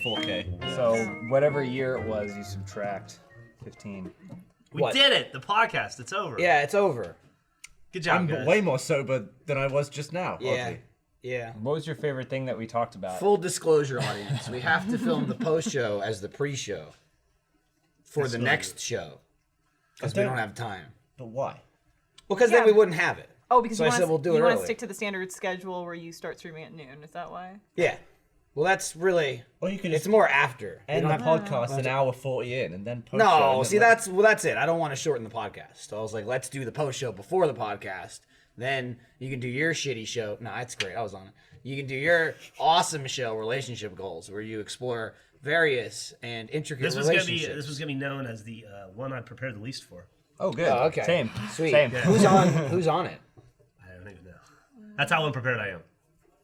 4K. 4K. So whatever year it was, you subtract 15. We did it. The podcast. It's over. Yeah, it's over. Good job, I'm guys. way more sober than I was just now. Yeah. oddly. Yeah. What was your favorite thing that we talked about? Full disclosure, audience. We have to film the post show as the pre-show for the next show because we don't have time. But why? Because then we wouldn't have it. Oh, because So I said we'll do it you want early. to stick to the standard schedule where you start streaming at noon. Is that why? Yeah. Well, that's really. Or you can It's just more after. end You the don't have- podcast an hour 40 in and then post No, see that's it. I don't want to shorten the podcast. So I was like, let's do the post show before the podcast. Then you can do your shitty show. No, it's great. I was on it. You can do your awesome show, Relationship Goals, where you explore various and intricate This was gonna relationships. be known as the one I prepared the least for. Oh, good. Oh, okay. Same. Sweet. Same. Who's on it? I don't even know. That's how unprepared I am.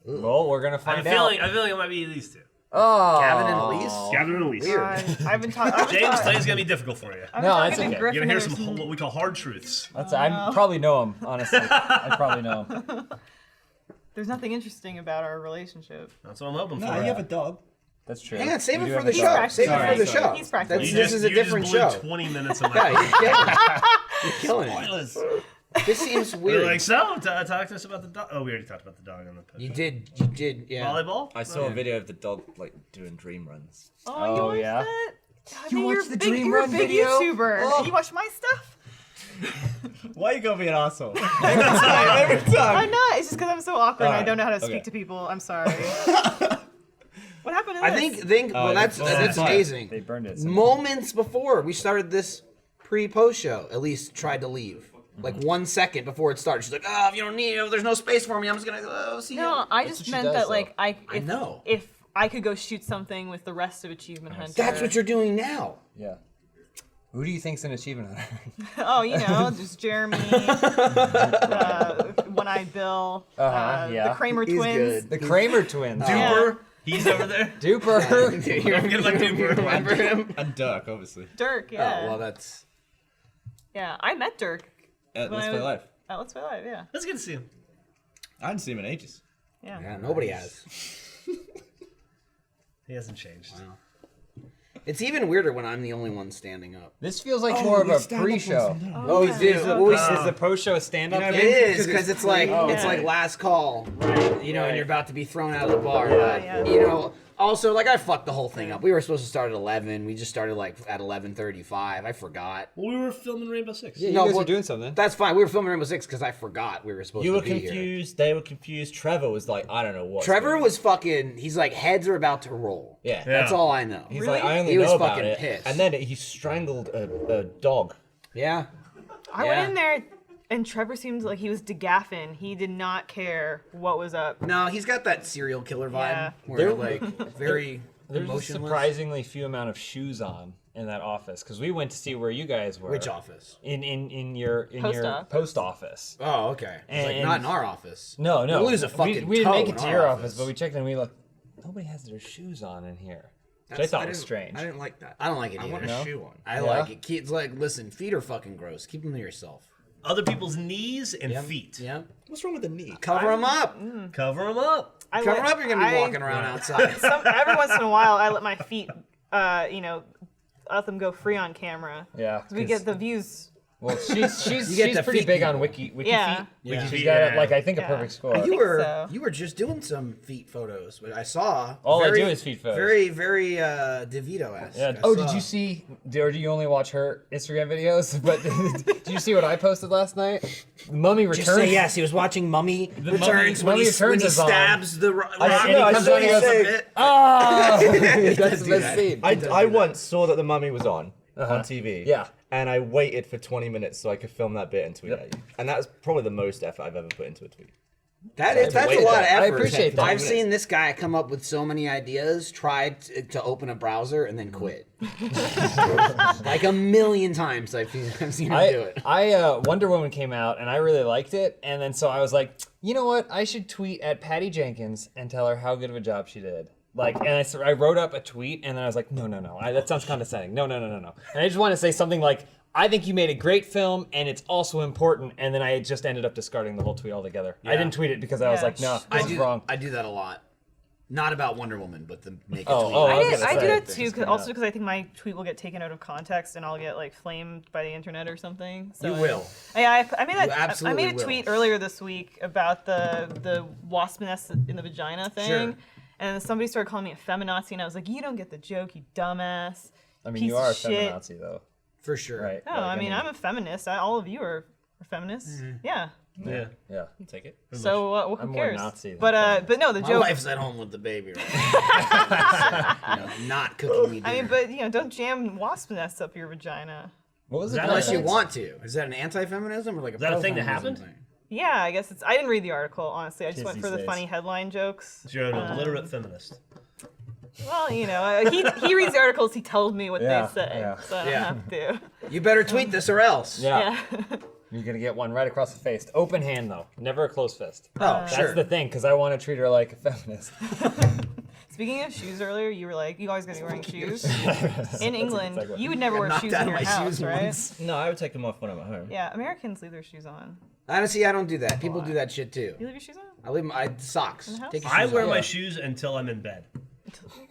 Well, we're gonna I find have a out. feeling it might be these two. Oh. Gavin and Elise? Gavin and Elise. I've been talking. James, today's gonna be difficult for you. No, it's okay. You're gonna hear some what we call hard truths. I probably know him, honestly. I probably know him. There's nothing interesting about our relationship. That's what I'm hoping for. No, you have a dog. That's true. Hang on, save We it do for have the a show. dog. Save it for the show. He's practicing. This is a different show. 20 minutes of Yeah, my you're killing it. Spoilers. This seems We're weird. like, so, talk to us about the dog. Oh, we already talked about the dog on the podcast. You did, yeah. Volleyball? I saw a video of the dog like doing dream runs. Oh, you watched yeah? that? God, You man, watched you're the a big, Dream you're a Run big video? YouTuber. Oh. You watch my stuff? Why you gotta be an asshole? Every time. I'm not. It's just because I'm so awkward and I Alright, don't know how to speak okay. to people. I'm sorry. What happened to I this? think well, that's They amazing. burned it. Moments before we started this pre-post show, Elise tried to leave. Like 1 second before it started, she's like, "Oh, if you don't need it, there's no space for me. I'm just gonna see you." No, I That's just what she meant does, that though. like I know. if I could go shoot something with the rest of Achievement Hunter. That's what you're doing now. Yeah. Who do you think's an achievement hunter? Oh, you know, just Jeremy, One-Eyed Bill, yeah. the Kramer He's twins. good. The Kramer twins. Duper. He's over there. Duper. You I'm gonna like Duper. remember him? And Dirk, obviously. Dirk, yeah. Oh, well, that's. Yeah, I met Dirk Let's When I Play was- Live. at Let's Play Live, yeah. That's good to see him. I hadn't seen him in ages. Yeah. Yeah, nobody has. He hasn't changed. It's even weirder when I'm the only one standing up. This feels like more of a pre-show. Oh, we do. Is the post-show a stand-up It thing? is because it's like last call, you know, and you're about to be thrown out of the bar. Yeah. You know. Also, like I fucked the whole thing up. We were supposed to start at 11. We just started like at 11:35. I forgot. Well, we were filming Rainbow Six. Yeah, you No, guys well, were doing something. That's fine. We were filming Rainbow Six because I forgot we were supposed You to were be here. confused. They were confused. Trevor was like, I don't know what. Trevor was fucking. He's like, heads are about to roll. Yeah. That's all I know. He's like, I only He was know about fucking it. pissed. And then he strangled a dog. Yeah. I went in there and Trevor seemed like he was degaffing. He did not care what was up. No, he's got that serial killer vibe. Yeah. Where like very There's a emotionless. surprisingly few amount of shoes on in that office because we went to see where you guys were. Which office? In your Post office. post office. Oh, okay. It's like And- not in our office. No. We'll lose a fucking we didn't make toe it in to our your office. office, but we checked and we looked. Nobody has their shoes on in here. Which I thought was strange. I didn't like that. I don't like it I either. want a No? shoe on. I like it. Kids like listen. Feet are fucking gross. Keep them to yourself. Other people's knees and feet. Yeah. What's wrong with the knee? Cover them up. Cover them up. Cover them up. You're gonna be walking around outside. Every once in a while, I let my feet, you know, let them go free on camera. Yeah, 'Cause we get the views. Well, she's You get the pretty feet big on people. wiki Yeah. feet. Yeah. She's got Yeah. like I think a Yeah. perfect score. You were so. you were just doing some feet photos, but I saw. All I very- do is feet photos. Very DeVito-esque. Yeah. I Oh, saw. did you see? Or do you only watch her Instagram videos? But did you see what I posted last night? Mummy Just returns. say yes. He was watching Mummy Returns Mummy when Returns he is on. stabs the rock. And he I comes saw on and you goes, say- "Ah!" does That's the do best that. scene. I once saw that the Mummy was on TV. Yeah. And I waited for 20 minutes so I could film that bit and tweet at you. And that's probably the most effort I've ever put into a tweet. That's a wait lot of that. effort. I appreciate that. I've seen this guy come up with so many ideas, tried to open a browser, and then quit. Like a million times I've seen him do it. Wonder Woman came out and I really liked it, and then so I was like, you know what? I should tweet at Patty Jenkins and tell her how good of a job she did. Like, and I wrote up a tweet, and then I was like, no, that sounds condescending. No. And I just want to say something like, I think you made a great film, and it's also important. And then I just ended up discarding the whole tweet altogether. I didn't tweet it because I was like, no, this is wrong. I do that a lot. Not about Wonder Woman, but the naked Oh, tweet. oh, I, was did, gonna I do say, that this too, is coming also up. because I think my tweet will get taken out of context and I'll get like flamed by the internet or something. So You will. I made You that. I absolutely made a will. tweet earlier this week about the wasp nest in the vagina thing, Sure. and somebody started calling me a feminazi, and I was like, "You don't get the joke, you dumbass." I mean, piece you are a of shit." feminazi though, For sure. right? No, I mean I'm a feminist. All of you are feminists. Mm-hmm. Yeah. Yeah. Yeah. Take it. So who I'm more cares? Nazi than But no, the My joke. wife's at home with the baby right now. Not cooking me dinner. I mean, but don't jam wasp nests up your vagina. What was Is it? that Unless you Thanks. want to. Is that an anti-feminism or like a that a thing that pro-feminism happened? thing? Yeah, I guess it's. I didn't read the article honestly. I just went Kids for the these funny days. headline jokes. You're an illiterate feminist. Well, he reads the articles. He tells me what Yeah, they say, yeah. so I don't Yeah. have to. You better tweet this or else. Yeah. Yeah. You're gonna get one right across the face. Open hand though, never a closed fist. Oh, sure. That's the thing, because I want to treat her like a feminist. Speaking of shoes, earlier you were like, you always gonna be wearing shoes. In England, segue. you would never wear knocked shoes out in of your my house, shoes right? once. No, I would take them off when I'm at home. Yeah, Americans leave their shoes on. Honestly, I don't do that. People do that shit too. You leave your shoes on? I leave my socks. the house? Take your I shoes wear off. my shoes until I'm in bed.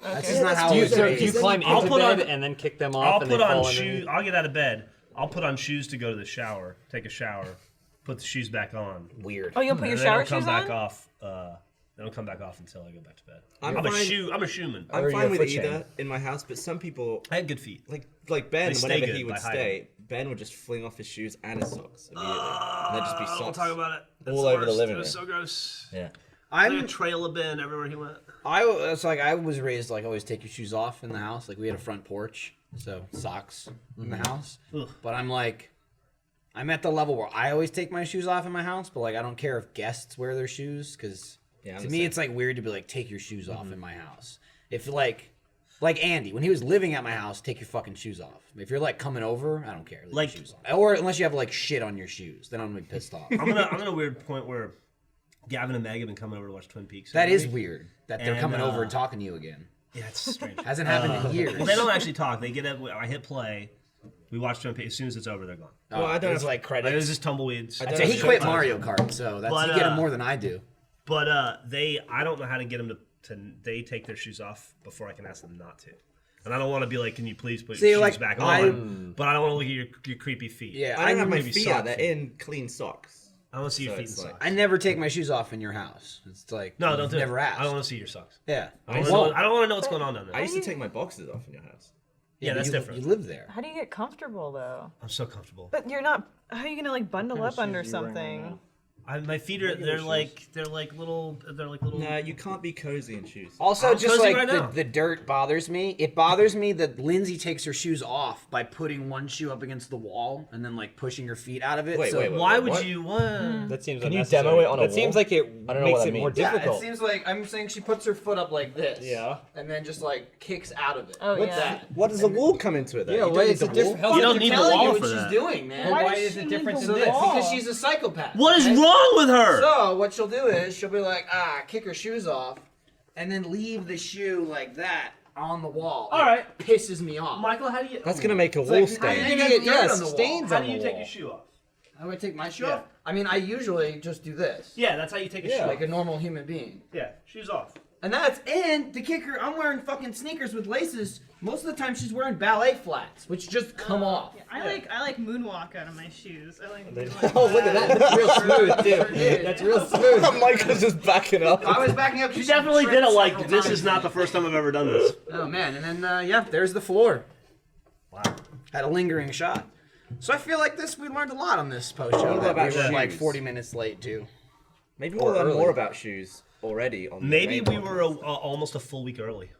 That's Okay. just not how Do you, it so is. do you climb I'll into put bed on- and then kick them off I'll and put they on fall shoes. underneath? I'll get out of bed. I'll put on shoes to go to the shower. Take a shower. Put the shoes back on. Weird. Oh, you'll put your And they shower don't come shoes back on? off. They don't come back off until I go back to bed. I'm I'm a fine- shoe. I'm a shoeman. I'm Or fine your with foot either chain. in my house, but some people I have good feet. like Ben, They stay whenever good he would by hiding. stay, Ben would just fling off his shoes and his socks immediately. And there'd just be Don't socks talk about it. That's all over the worst. living It was room. so gross. Yeah. Like a I'm. trail of Ben everywhere he went. I was raised like always take your shoes off in the house. Like we had a front porch, so socks in the house. Ugh. But I'm at the level where I always take my shoes off in my house. But like I don't care if guests wear their shoes because Yeah, I'm to the me same. it's like weird to be like take your shoes off in my house. If like Andy when he was living at my house, take your fucking shoes off. If you're like coming over, I don't care. Leave Like- your shoes on. Or unless you have like shit on your shoes, then I'm gonna be pissed off. I'm at a weird point where Gavin and Meg have been coming over to watch Twin Peaks. That every is week. weird that they're And, coming over and talking to you again. Yeah, it's strange. Hasn't happened in years. Well, they don't actually talk. They get up. I hit play. We watch Twin Peaks. As soon as it's over, they're gone. Well, I don't it's have- like Like, credits. it was just tumbleweeds. I So don't he have quit Showtime. Mario Kart, so that's But, you get him more than I do. But I don't know how to get them to. They take their shoes off before I can ask them not to. And I don't want to be like, can you please put See, your shoes like, back I- on? But I don't want to look at your creepy feet. Yeah, I don't have my maybe feet sock out. They're feet. in clean socks. I want to see your So feet in it's like- socks. I never take my shoes off in your house. It's like No, don't do never it. asked. I don't want to see your socks. Yeah, I don't want to know what's going on down I there. used to take my boxes off in your house. Yeah, but that's you, different. You live there. How do you get comfortable though? I'm so comfortable. But you're not. How are you gonna like bundle kind of up under shoes are you wearing something? My feet are they're like little. No, you can't be cozy in shoes. Also, I'm just cozy like right now. the dirt bothers me. It bothers me that Lindsay takes her shoes off by putting one shoe up against the wall and then like pushing her feet out of it. Wait, so, wait, wait. Why would What? you? What? That seems Can you unnecessary. demo it on a That seems wall? like it I don't know makes what it that more means. Yeah, difficult. it seems like I'm saying she puts her foot up like this. Yeah. And then just like kicks out of it. Oh, What's yeah. that? What does the wall come into it then? Yeah, You don't wait, need it's the a different- wall? hell, You don't I'm need the telling wall you what for she's that. doing, man. Why Why does is she it need different the than this? wall? Because she's a psychopath. What is okay? wrong with her? So what she'll do is she'll be like, kick her shoes off, and then leave the shoe like that on the wall. All It right. pisses me off. Michael, how do you? That's gonna make a wall like- stain. I- You're You gonna get get dirt on the wall. stains How on do the you wall. take your shoe off? How do I take my shoe Yeah. off? I mean, I usually just do this, Yeah, that's how you take a shoe like a off. normal human being. Yeah, shoes off. And the kicker, I'm wearing fucking sneakers with laces. Most of the time, she's wearing ballet flats, which just come off. I like moonwalk out of my shoes. I like. Oh, look at that. That's real smooth, too. That's real smooth. Michael's just backing up. I was backing up. She definitely did it like this is not the first time I've ever done this. Oh man, and then yeah, there's the floor. Wow. Had a lingering shot. So I feel like we learned a lot on this post show. What about We were like shoes? 40 minutes late too. Maybe Or we'll learn early. more about shoes already on the Maybe main we were almost a full week early.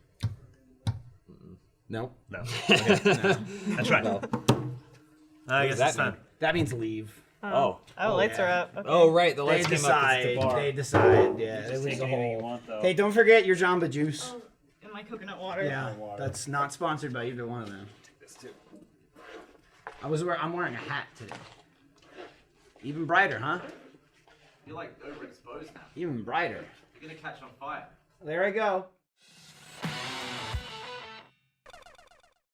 No, No. Okay. That's right. I guess that it's time. mean? that means leave. Oh. Oh, lights yeah. are up. Okay. Oh, right. The They lights came up 'cause it's decide. a bar. They decide. Yeah, it was Take a anything you whole. want, though. Hey, don't forget your Jamba Juice. And my coconut water. Yeah, that's not sponsored by either one of them. This too. I'm wearing a hat today. Even brighter, huh? You're like overexposed now. Even brighter. You're gonna catch on fire. There I go.